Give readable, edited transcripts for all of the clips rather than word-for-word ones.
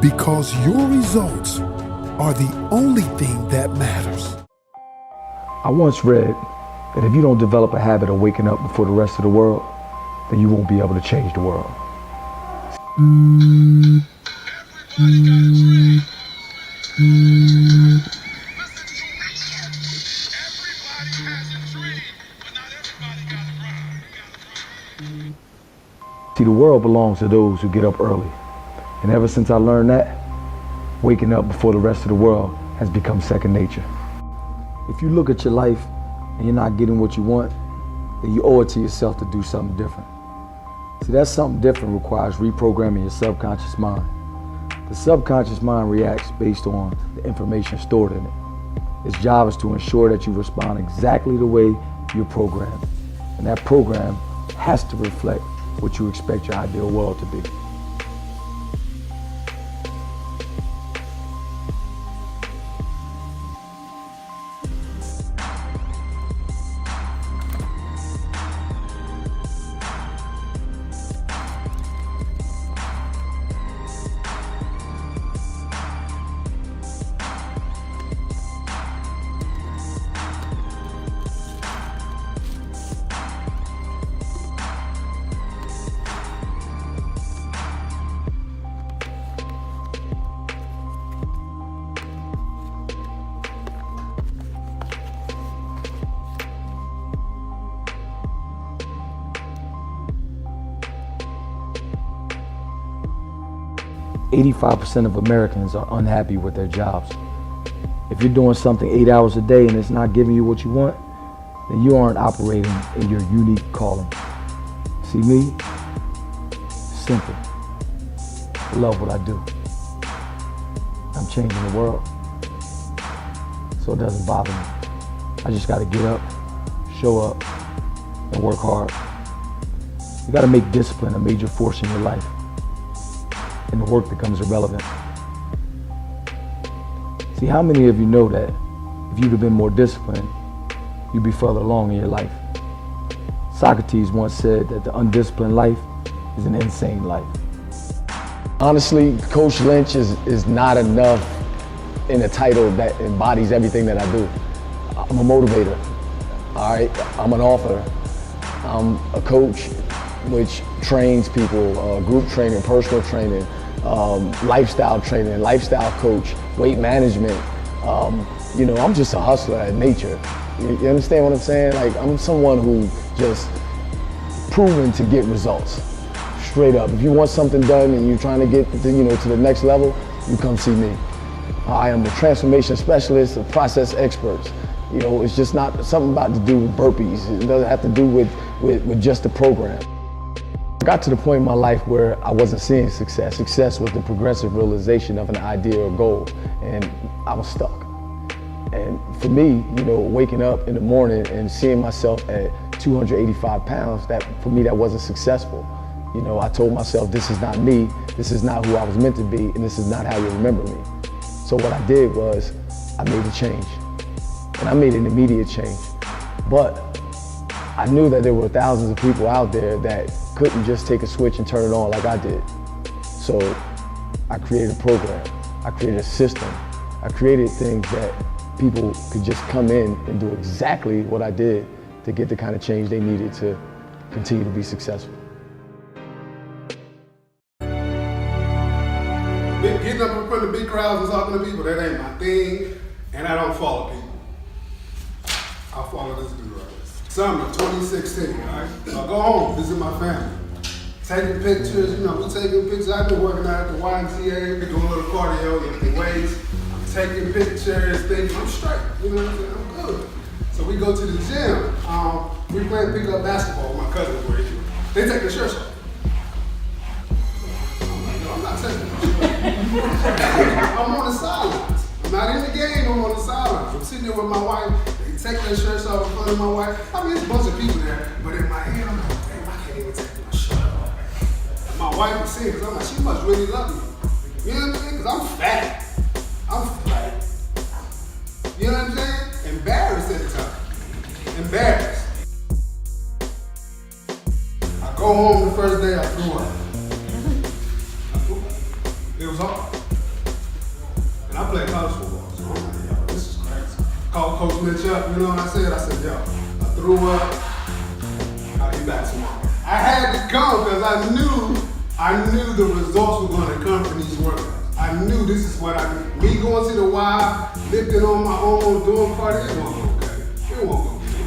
Because your results are the only thing that matters. I once read that if you don't develop a habit of waking up before the rest of the world, then you won't be able to change the world. See, the world belongs to those who get up early. And ever since I learned that, waking up before the rest of the world has become second nature. If you look at your life and you're not getting what you want, then you owe it to yourself to do something different. See, that something different requires reprogramming your subconscious mind. The subconscious mind reacts based on the information stored in it. Its job is to ensure that you respond exactly the way you're programmed. And that program has to reflect what you expect your ideal world to be. 85% of Americans are unhappy with their jobs. If you're doing something 8 hours a day and it's not giving you what you want, then you aren't operating in your unique calling. See me? Simple. I love what I do. I'm changing the world, so it doesn't bother me. I just gotta get up, show up, and work hard. You gotta make discipline a major force in your life, and the work becomes irrelevant. See, how many of you know that if you'd have been more disciplined, you'd be further along in your life? Socrates once said that the undisciplined life is an insane life. Honestly, Coach Lynch is not enough in a title that embodies everything that I do. I'm a motivator, all right? I'm an author. I'm a coach, which trains people, group training, personal training, lifestyle training, lifestyle coach, weight management. You know, I'm just a hustler at nature. You understand what I'm saying? Like, I'm someone who just proven to get results, straight up. If you want something done and you're trying to get to, to the next level, you come see me. I am a transformation specialist, a process expert. You know, it's just not something about to do with burpees. It doesn't have to do with just the program. I got to the point in my life where I wasn't seeing success. Success was the progressive realization of an idea or goal, and I was stuck. And for me, waking up in the morning and seeing myself at 285 pounds, for me, that wasn't successful. I told myself, this is not me, this is not who I was meant to be, and this is not how you remember me. So what I did was, I made a change. And I made an immediate change. But I knew that there were thousands of people out there that couldn't just take a switch and turn it on like I did. So I created a program, I created a system, I created things that people could just come in and do exactly what I did to get the kind of change they needed to continue to be successful. Getting up in front of big crowds and talking to people, that ain't my thing, and I don't follow people. I follow this dude right here. Summer 2016, all right? I go home, visit my family. Taking pictures, we taking pictures. I've been working out at the YMCA, doing a little cardio, lifting weights. I'm taking pictures, things, I'm straight, you know what I'm saying? I'm good. So we go to the gym, we play pickup basketball with my cousins where they take their shirts off. I'm not taking my shirt off. I'm on the sidelines. I'm not in the game, I'm on the sidelines. I'm sitting there with my wife, they take their shirts off in front of my wife. I mean, there's a bunch of people there, but in my head, I'm like, damn, I can't even take my shirt off. And my wife was saying, because I'm like, she must really love me. You know what I'm saying? Because I'm fat. I'm fat. You know what I'm saying? Embarrassed at the time. Embarrassed. I go home the first day, I threw up. It was hard. I played college football, so I'm like, yo, this is crazy. Called Coach Lynch up, you know what I said? I said, yo, I threw up, I'll be back tomorrow. I had to come because I knew the results were going to come from these workouts. I knew this is what I did. Me going to the Y, lifting on my own, doing cardio, it wasn't okay. It wasn't okay.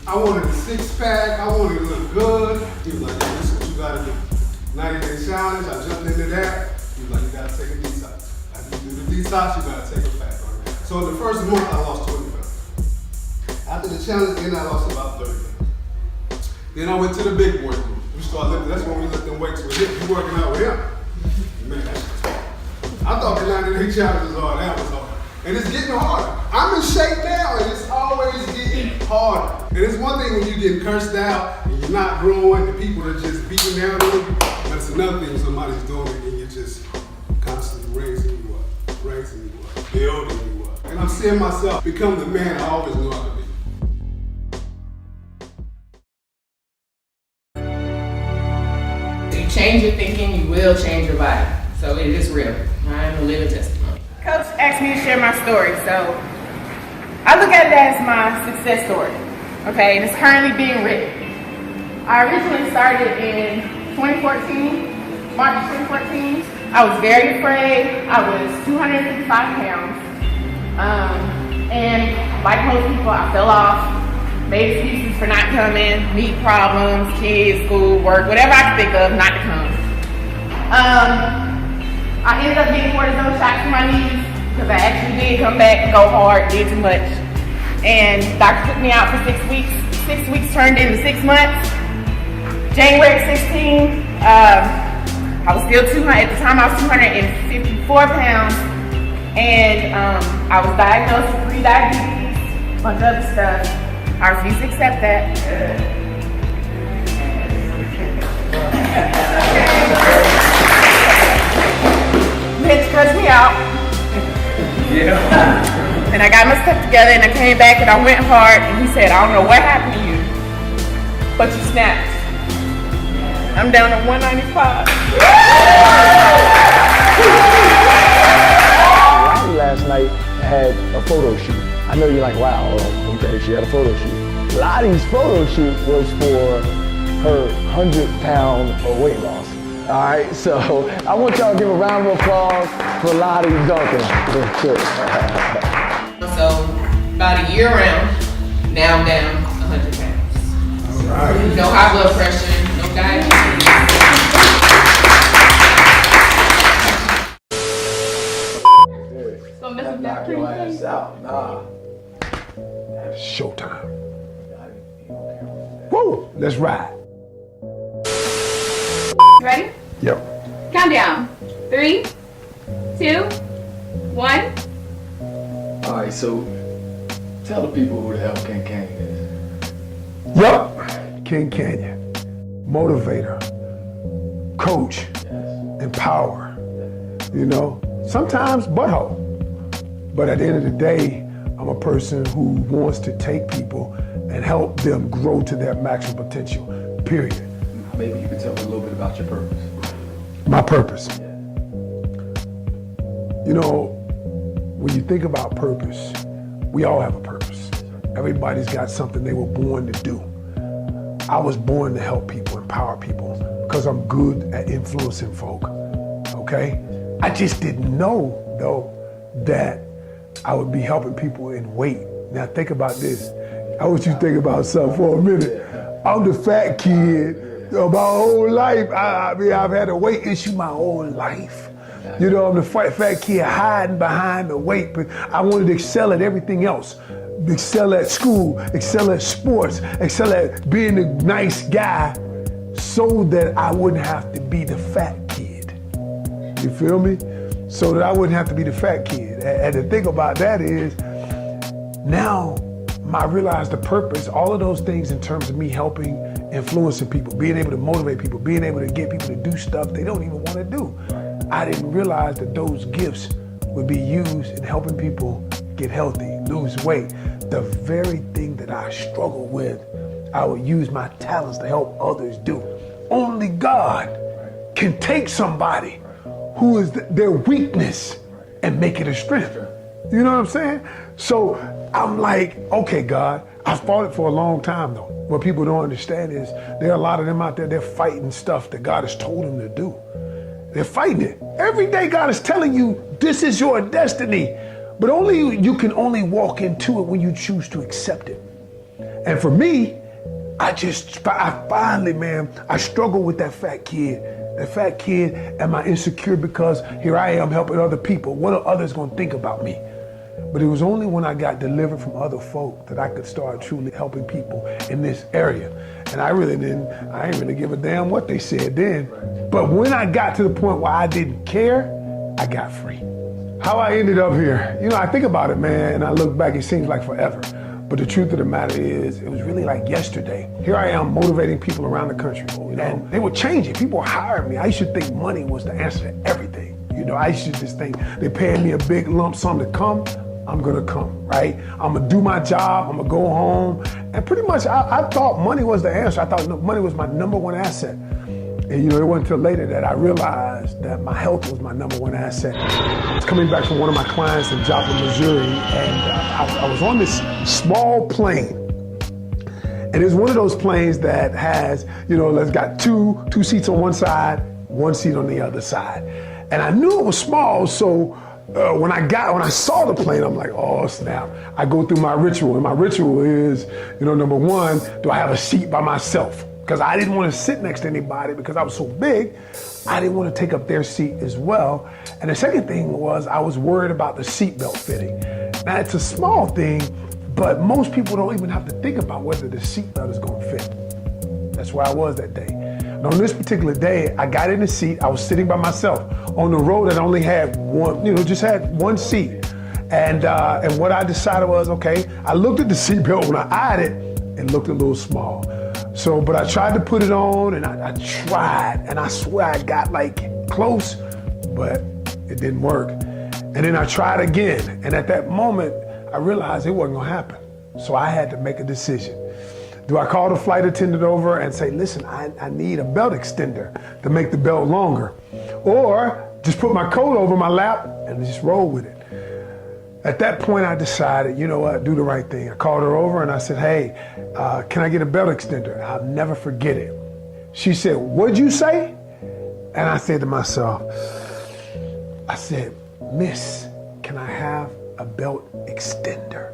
I wanted a six-pack, I wanted to look good. He was like, yo, this is what you gotta do. 90-day challenge, I jumped into that. He was like, you gotta take a detox. After you do the detox, you gotta take a fat burn. So in the first month, I lost 20 pounds. After the challenge, then I lost about 30 pounds. Then I went to the big boy group. We started lifting, that's when we lifting weights with him. You working out with him. Man, that's just hard. I thought the 90-day challenge was hard, that was hard. And it's getting harder. I'm in shape now, and it's always getting harder. And it's one thing when you get cursed out, and you're not growing, and people are just beating down on you, but it's another thing when somebody's doing it, and you're just constantly raising you up, building you up. And I'm seeing myself become the man I always knew I could be. You change your thinking, you will change your body. So it is real. I am a living testimony. Coach asked me to share my story, so I look at it as my success story, okay, and it's currently being written. I originally started in 2014, March 2014. I was very afraid. I was 255 pounds, and like most people, I fell off, made excuses for not coming, meat problems, kids, school, work, whatever I could think of not to come. I ended up getting cortisone shots to my knees because I actually did come back and go hard, did too much. And doctor took me out for 6 weeks. 6 weeks turned into 6 months. January 16, I was still at the time I was 254 pounds. And I was diagnosed with pre-diabetes, a bunch of other stuff. I refuse to accept that. Mitch cussed me out. Yeah. And I got my stuff together and I came back and I went hard and he said, I don't know what happened to you, but you snapped. I'm down to 195. Last night had a photo shoot. I know you're like, wow, okay, she had a photo shoot. Lottie's photo shoot was for her 100-pound weight loss. All right, so I want y'all to give a round of applause for Lottie Duncan. So about a year around, now I'm down 100 pounds. All right. No high blood pressure, no diabetes. Knock your ass out. Nah. It's showtime. Woo! Let's ride. You ready? Yep. Countdown. 3, 2, 1. All right, so tell the people who the hell King Canyon is. Yep. King Canyon. Motivator. Coach. Empower. You know, sometimes butthole. But at the end of the day, I'm a person who wants to take people and help them grow to their maximum potential, period. Maybe you could tell me a little bit about your purpose. My purpose. You know, when you think about purpose, we all have a purpose. Everybody's got something they were born to do. I was born to help people, empower people, because I'm good at influencing folk, okay? I just didn't know, though, that I would be helping people in weight. Now think about this. I want you to think about something for a minute. I'm the fat kid of my whole life. I mean, I've had a weight issue my whole life. You know, I'm the fat kid hiding behind the weight, but I wanted to excel at everything else. Excel at school, excel at sports, excel at being a nice guy so that I wouldn't have to be the fat kid. You feel me? So that I wouldn't have to be the fat kid. And the thing about that is, now I realize the purpose, all of those things in terms of me helping, influencing people, being able to motivate people, being able to get people to do stuff they don't even want to do. I didn't realize that those gifts would be used in helping people get healthy, lose weight. The very thing that I struggle with, I would use my talents to help others do. Only God can take somebody who is their weakness and make it a strength. You know what I'm saying? So I'm like, okay, God, I fought it for a long time though. What people don't understand is there are a lot of them out there, they're fighting stuff that God has told them to do. They're fighting it. Every day God is telling you, this is your destiny. But you can only walk into it when you choose to accept it. And for me, I finally, man, I struggle with that fat kid. That fat kid, am I insecure because here I am helping other people? What are others gonna think about me? But it was only when I got delivered from other folk that I could start truly helping people in this area. And I ain't really give a damn what they said then. But when I got to the point where I didn't care, I got free. How I ended up here, I think about it, man, and I look back, it seems like forever. But the truth of the matter is, it was really like yesterday. Here I am motivating people around the country, and they were changing. People were hiring me. I used to think money was the answer to everything. I used to just think they're paying me a big lump sum to come, I'm gonna come, right? I'm gonna do my job, I'm gonna go home. And pretty much I thought money was the answer. I thought money was my number one asset. And it wasn't until later that I realized that my health was my number one asset. I was coming back from one of my clients in Joplin, Missouri, and I was on this small plane. And it's one of those planes that has, it's got two seats on one side, one seat on the other side. And I knew it was small, so when I saw the plane, I'm like, oh snap. I go through my ritual, and my ritual is, number one, do I have a seat by myself? Because I didn't want to sit next to anybody because I was so big, I didn't want to take up their seat as well. And the second thing was I was worried about the seatbelt fitting. Now it's a small thing, but most people don't even have to think about whether the seatbelt is going to fit. That's where I was that day. And on this particular day, I got in the seat, I was sitting by myself on the road that only had one, just had one seat. And what I decided was, okay, I looked at the seatbelt, when I eyed it, it looked a little small. But I tried to put it on, and I tried, and I swear I got close, but it didn't work. And then I tried again, and at that moment, I realized it wasn't gonna happen. So I had to make a decision. Do I call the flight attendant over and say, listen, I need a belt extender to make the belt longer? Or just put my coat over my lap and just roll with it? At that point, I decided, you know what, do the right thing. I called her over and I said, hey, can I get a belt extender? I'll never forget it. She said, what'd you say? And I said to myself, miss, can I have a belt extender?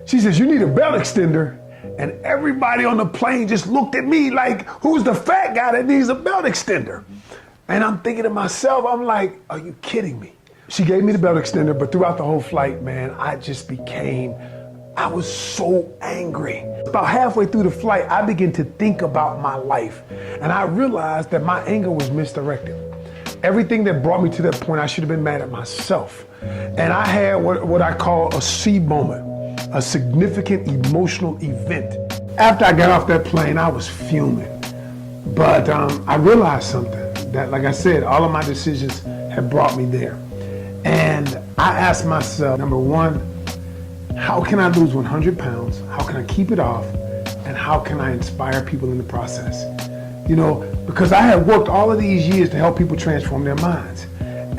She says, you need a belt extender? And everybody on the plane just looked at me like, who's the fat guy that needs a belt extender? And I'm thinking to myself, I'm like, are you kidding me? She gave me the belt extender, but throughout the whole flight, man, I was so angry. About halfway through the flight, I began to think about my life, and I realized that my anger was misdirected. Everything that brought me to that point, I should have been mad at myself. And I had what I call a C moment, a significant emotional event. After I got off that plane, I was fuming. But I realized something, that like I said, all of my decisions had brought me there. And I asked myself, number one, how can I lose 100 pounds? How can I keep it off? And how can I inspire people in the process? Because I had worked all of these years to help people transform their minds.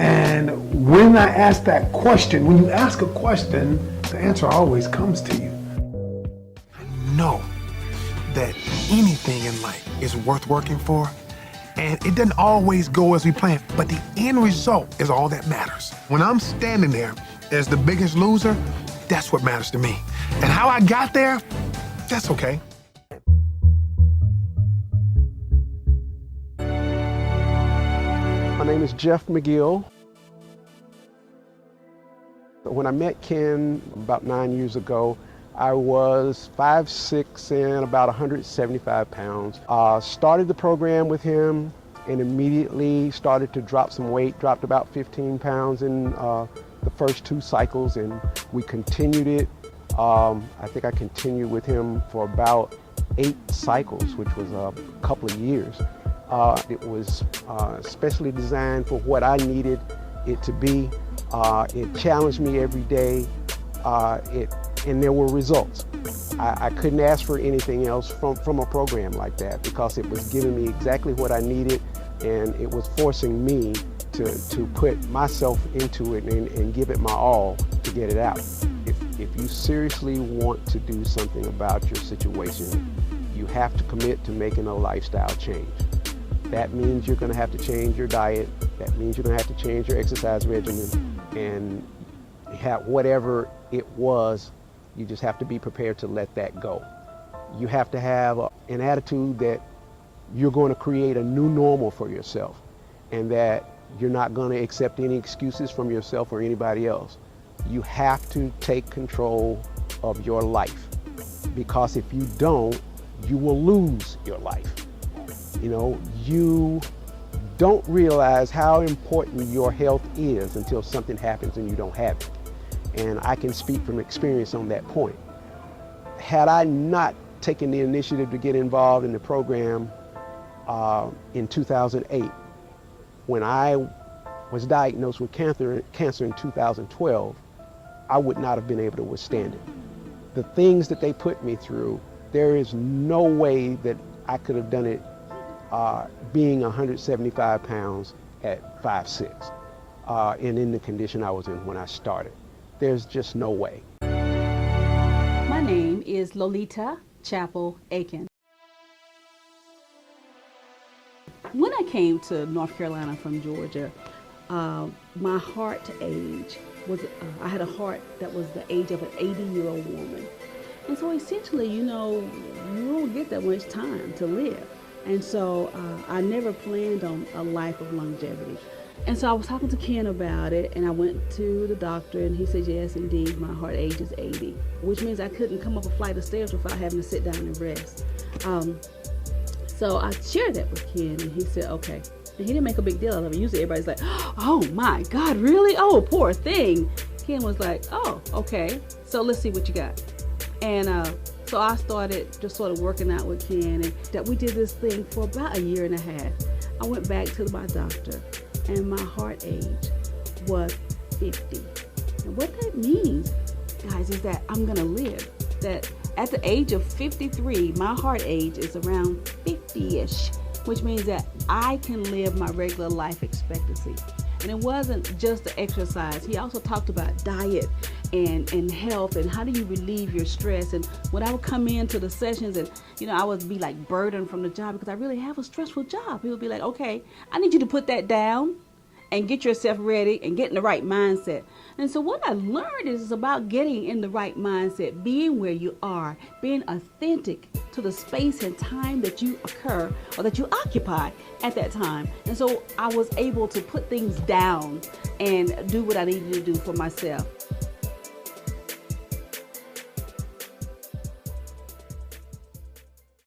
And when I asked that question, when you ask a question, the answer always comes to you. Know that anything in life is worth working for. And it doesn't always go as we plan, but the end result is all that matters. When I'm standing there as the biggest loser, that's what matters to me. And how I got there, that's okay. My name is Jeff McGill. When I met Ken about 9 years ago, I was 5'6" and about 175 pounds. Started the program with him and immediately started to drop some weight, dropped about 15 pounds in the first 2 cycles, and we continued it. I think I continued with him for about 8 cycles, which was a couple of years. It was specially designed for what I needed it to be. It challenged me every day. And there were results. I couldn't ask for anything else from a program like that, because it was giving me exactly what I needed, and it was forcing me to put myself into it and give it my all to get it out. If you seriously want to do something about your situation, you have to commit to making a lifestyle change. That means you're going to have to change your diet. That means you're going to have to change your exercise regimen, and whatever it was, you just have to be prepared to let that go. You have to have an attitude that you're going to create a new normal for yourself, and that you're not going to accept any excuses from yourself or anybody else. You have to take control of your life, because if you don't, you will lose your life. You know, you don't realize how important your health is until something happens and you don't have it. And I can speak from experience on that point. Had I not taken the initiative to get involved in the program in 2008, when I was diagnosed with cancer in 2012, I would not have been able to withstand it. The things that they put me through, there is no way that I could have done it being 175 pounds at 5'6", and in the condition I was in when I started. There's just no way. My name is Lolita Chapel Aiken. When I came to North Carolina from Georgia, my heart age was, I had a heart that was the age of an 80-year-old woman. And so essentially, you know, you don't get that much time to live. And so I never planned on a life of longevity. And so I was talking to Ken about it, and I went to the doctor, and he said, yes, indeed, my heart age is 80, which means I couldn't come up a flight of stairs without having to sit down and rest. So I shared that with Ken, and he said, okay. And he didn't make a big deal out of it. Usually everybody's like, oh my God, really? Oh, poor thing. Ken was like, oh, okay, so let's see what you got. And so I started just sort of working out with Ken, and that we did this thing for about a year and a half. I went back to my doctor, and my heart age was 50. And what that means, guys, is that I'm gonna live. That at the age of 53, my heart age is around 50-ish, which means that I can live my regular life expectancy. And it wasn't just the exercise. He also talked about diet and health and how do you relieve your stress. And when I would come into the sessions and, you know, I would be like burdened from the job because I really have a stressful job. He would be like, okay, I need you to put that down and get yourself ready and get in the right mindset. And so what I learned is about getting in the right mindset, being where you are, being authentic to the space and time that you occur or that you occupy at that time. And so I was able to put things down and do what I needed to do for myself.